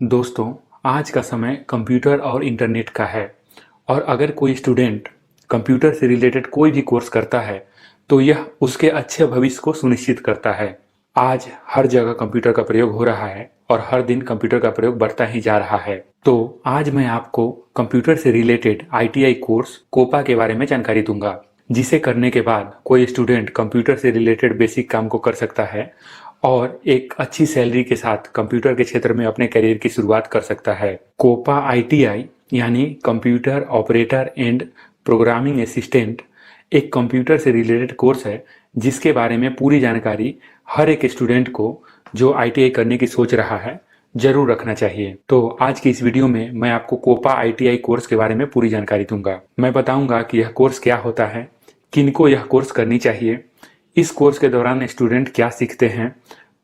दोस्तों, आज का समय कंप्यूटर और इंटरनेट का है और अगर कोई स्टूडेंट कंप्यूटर से रिलेटेड कोई भी कोर्स करता है तो यह उसके अच्छे भविष्य को सुनिश्चित करता है। आज हर जगह कंप्यूटर का प्रयोग हो रहा है और हर दिन कंप्यूटर का प्रयोग बढ़ता ही जा रहा है। तो आज मैं आपको कंप्यूटर से रिलेटेड आईटीआई कोर्स कोपा के बारे में जानकारी दूंगा, जिसे करने के बाद कोई स्टूडेंट कंप्यूटर से रिलेटेड बेसिक काम को कर सकता है और एक अच्छी सैलरी के साथ कंप्यूटर के क्षेत्र में अपने करियर की शुरुआत कर सकता है। कोपा आईटीआई यानी computer operator and programming assistant एक कंप्यूटर से रिलेटेड कोर्स है, जिसके बारे में पूरी जानकारी हर एक स्टूडेंट को जो आईटीआई करने की सोच रहा है जरूर रखना चाहिए। तो आज की इस वीडियो में मैं आपको कोपा आईटीआई कोर्स के बारे में पूरी जानकारी दूंगा। मैं बताऊंगा कि यह कोर्स क्या होता है, किनको यह कोर्स करनी चाहिए, इस कोर्स के दौरान स्टूडेंट क्या सीखते हैं,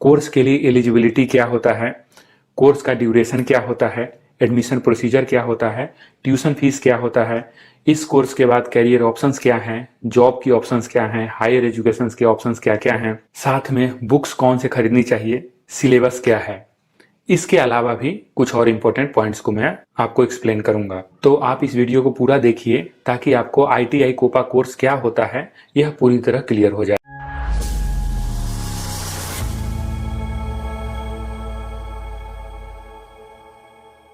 कोर्स के लिए एलिजिबिलिटी क्या होता है, कोर्स का ड्यूरेशन क्या होता है, एडमिशन प्रोसीजर क्या होता है, ट्यूशन फीस क्या होता है, इस कोर्स के बाद कैरियर ऑप्शंस क्या हैं, जॉब की ऑप्शंस क्या हैं, हायर एजुकेशन के ऑप्शंस क्या क्या हैं, साथ में बुक्स कौन से खरीदनी चाहिए, सिलेबस क्या है। इसके अलावा भी कुछ और इम्पोर्टेंट पॉइंट्स को मैं आपको एक्सप्लेन करूंगा। तो आप इस वीडियो को पूरा देखिए ताकि आपको आईटीआई कोपा कोर्स क्या होता है यह पूरी तरह क्लियर हो जाए।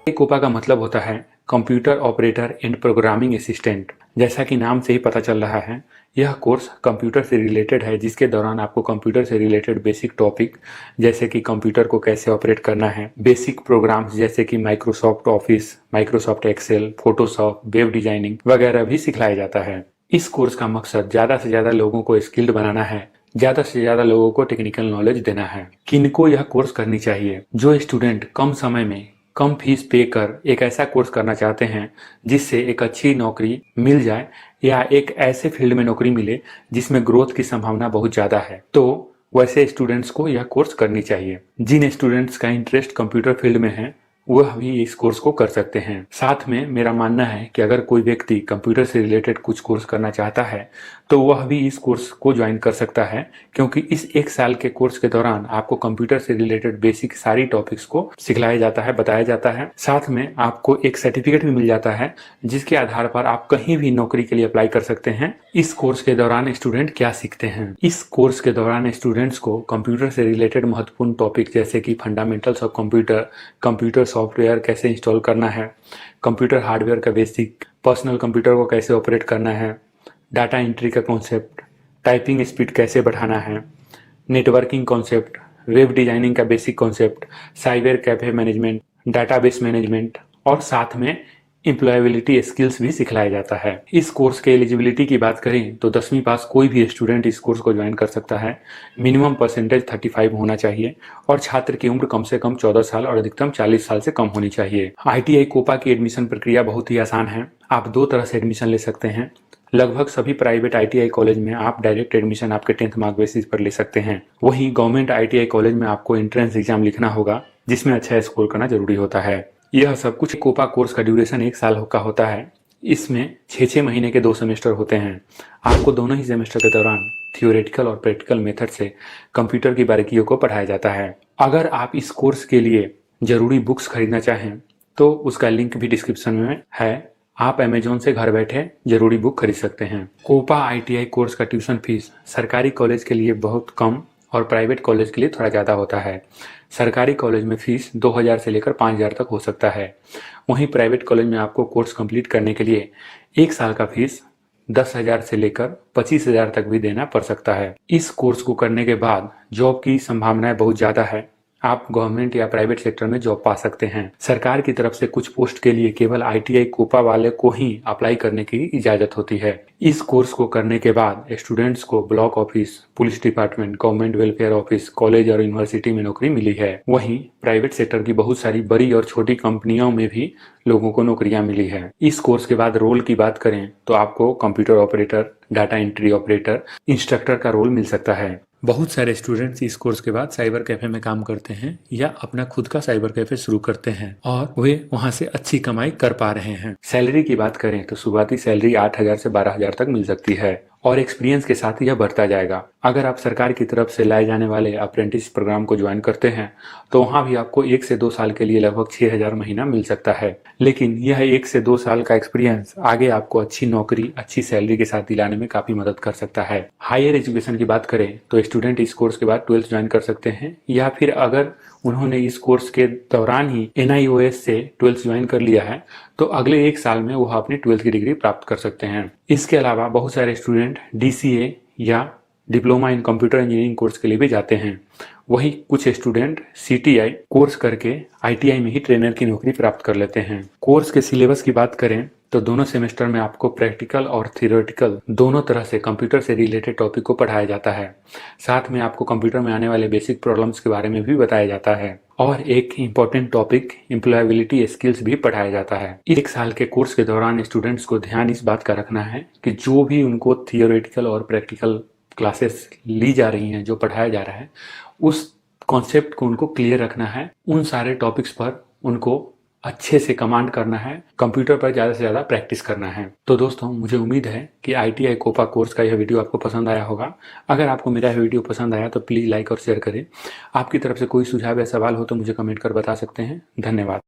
कोपा का मतलब होता है computer operator and programming assistant. जैसा कि नाम से ही पता चल रहा है, यह कोर्स कंप्यूटर से रिलेटेड है, जिसके दौरान आपको कंप्यूटर से रिलेटेड बेसिक टॉपिक जैसे कि कंप्यूटर को कैसे ऑपरेट करना है, बेसिक प्रोग्राम्स जैसे कि Microsoft Office, Microsoft Excel, Photoshop, web designing वगैरह भी सिखाया जाता है। इस कोर्स का मकसद ज्यादा से ज्यादा लोगों को स्किल्ड बनाना है, ज्यादा से ज्यादा लोगों को टेक्निकल नॉलेज देना है। किनको यह कोर्स करनी चाहिए? जो स्टूडेंट कम समय में कम फीस पे कर एक ऐसा कोर्स करना चाहते हैं जिससे एक अच्छी नौकरी मिल जाए या एक ऐसे फील्ड में नौकरी मिले जिसमें ग्रोथ की संभावना बहुत ज़्यादा है, तो वैसे स्टूडेंट्स को यह कोर्स करनी चाहिए। जिन स्टूडेंट्स का इंटरेस्ट कंप्यूटर फील्ड में है वह भी इस कोर्स को कर सकते हैं। साथ में मेरा मानना है कि अगर कोई व्यक्ति कंप्यूटर से रिलेटेड कुछ कोर्स करना चाहता है तो वह भी इस कोर्स को ज्वाइन कर सकता है, क्योंकि इस एक साल के कोर्स के दौरान आपको कंप्यूटर से रिलेटेड बेसिक सारी टॉपिक्स को सिखलाया जाता है, बताया जाता है। साथ में आपको एक सर्टिफिकेट भी मिल जाता है जिसके आधार पर आप कहीं भी नौकरी के लिए अप्लाई कर सकते हैं। इस कोर्स के दौरान स्टूडेंट क्या सीखते हैं? इस कोर्स के दौरान स्टूडेंट्स को कंप्यूटर से रिलेटेड महत्वपूर्ण टॉपिक जैसे कि fundamentals of computer, computer software कैसे इंस्टॉल करना है, कंप्यूटर हार्डवेयर का बेसिक, पर्सनल कंप्यूटर को कैसे ऑपरेट करना है, डाटा एंट्री का कॉन्सेप्ट, टाइपिंग स्पीड कैसे बढ़ाना है, नेटवर्किंग कॉन्सेप्ट, वेब डिजाइनिंग का basic concept, cyber cafe management, database management और साथ में एम्प्लॉयबिलिटी स्किल्स भी सिखलाया जाता है। इस कोर्स के एलिजिबिलिटी की बात करें तो 10वीं पास कोई भी स्टूडेंट इस कोर्स को ज्वाइन कर सकता है। मिनिमम परसेंटेज 35 होना चाहिए और छात्र की उम्र कम से कम 14 साल और अधिकतम 40 साल से कम होनी चाहिए। आईटीआई कोपा की एडमिशन प्रक्रिया बहुत ही आसान है। आप दो तरह से एडमिशन ले सकते हैं। लगभग सभी प्राइवेट आईटीआई कॉलेज में आप डायरेक्ट एडमिशन आपके 10th मार्क बेसिस पर ले सकते हैं। वहीं गवर्नमेंट आईटीआई कॉलेज में आपको एंट्रेंस एग्जाम लिखना होगा, जिसमें अच्छा स्कोर करना जरूरी होता है। यह सब कुछ कोपा कोर्स का ड्यूरेशन 1 साल का होता है। इसमें 6 महीने के 2 सेमेस्टर होते हैं। आपको दोनों ही सेमेस्टर के दौरान थियोरेटिकल और प्रैक्टिकल मेथड से कंप्यूटर की बारीकियों को पढ़ाया जाता है। अगर आप इस कोर्स के लिए जरूरी बुक्स खरीदना चाहें तो उसका लिंक भी डिस्क्रिप्शन में है। आप अमेजोन से घर बैठे जरूरी बुक खरीद सकते हैं। कोपा आईटीआई कोर्स का ट्यूशन फीस सरकारी कॉलेज के लिए बहुत कम और प्राइवेट कॉलेज के लिए थोड़ा ज़्यादा होता है। सरकारी कॉलेज में फीस 2000 से लेकर 5000 तक हो सकता है। वहीं प्राइवेट कॉलेज में आपको कोर्स कंप्लीट करने के लिए 1 साल का फीस 10,000 से लेकर 25,000 तक भी देना पड़ सकता है। इस कोर्स को करने के बाद जॉब की संभावनाएं बहुत ज़्यादा है। आप गवर्नमेंट या प्राइवेट सेक्टर में जॉब पा सकते हैं। सरकार की तरफ से कुछ पोस्ट के लिए केवल आईटीआई कोपा वाले को ही अप्लाई करने की इजाजत होती है। इस कोर्स को करने के बाद स्टूडेंट्स को block office, police department, government welfare office, college और यूनिवर्सिटी में नौकरी मिली है। वहीं प्राइवेट सेक्टर की बहुत सारी बड़ी और छोटी कंपनियों में भी लोगों को नौकरियां मिली है। इस कोर्स के बाद रोल की बात करें तो आपको computer operator, data entry operator, instructor का रोल मिल सकता है। बहुत सारे स्टूडेंट्स इस कोर्स के बाद साइबर कैफे में काम करते हैं या अपना खुद का साइबर कैफे शुरू करते हैं और वे वहां से अच्छी कमाई कर पा रहे हैं। सैलरी की बात करें तो शुरुआती सैलरी 8,000 से 12,000 तक मिल सकती है और एक्सपीरियंस के साथ यह बढ़ता जाएगा। अगर आप सरकार की तरफ से लाए जाने वाले अप्रेंटिस प्रोग्राम को ज्वाइन करते हैं तो वहाँ भी आपको 1 से 2 साल के लिए लगभग 6,000 महीना मिल सकता है। लेकिन यह 1 से 2 साल का एक्सपीरियंस आगे आपको अच्छी नौकरी, अच्छी सैलरी के साथ दिलाने में काफ़ी मदद कर सकता है। हायर एजुकेशन की बात करें तो स्टूडेंट इस कोर्स के बाद 12th ज्वाइन कर सकते हैं, या फिर अगर उन्होंने इस कोर्स के दौरान ही NIOS से 12th ज्वाइन कर लिया है तो अगले 1 साल में वह अपनी 12th की डिग्री प्राप्त कर सकते हैं। इसके अलावा बहुत सारे स्टूडेंट DCA या diploma in computer engineering course के लिए भी जाते हैं। वहीं कुछ स्टूडेंट CTI कोर्स करके ITI में ही ट्रेनर की नौकरी प्राप्त कर लेते हैं। कोर्स के सिलेबस की बात करें तो दोनों सेमेस्टर में आपको प्रैक्टिकल और थियोरेटिकल दोनों तरह से कंप्यूटर से रिलेटेड टॉपिक को पढ़ाया जाता है। साथ में आपको कंप्यूटर में आने वाले बेसिक प्रॉब्लम्स के बारे में भी बताया जाता है और एक इम्पॉर्टेंट टॉपिक एम्प्लॉयबिलिटी स्किल्स भी पढ़ाया जाता है। 1 साल के कोर्स के दौरान स्टूडेंट्स को ध्यान इस बात का रखना है कि जो भी उनको थियोरेटिकल और प्रैक्टिकल क्लासेस ली जा रही हैं, जो पढ़ाया जा रहा है, उस कॉन्सेप्ट को उनको क्लियर रखना है। उन सारे टॉपिक्स पर उनको अच्छे से कमांड करना है, कंप्यूटर पर ज़्यादा से ज़्यादा प्रैक्टिस करना है। तो दोस्तों, मुझे उम्मीद है कि ITI कोपा कोर्स का यह वीडियो आपको पसंद आया होगा। अगर आपको मेरा यह वीडियो पसंद आया तो प्लीज़ लाइक और शेयर करें। आपकी तरफ से कोई सुझाव या सवाल हो तो मुझे कमेंट कर बता सकते हैं। धन्यवाद।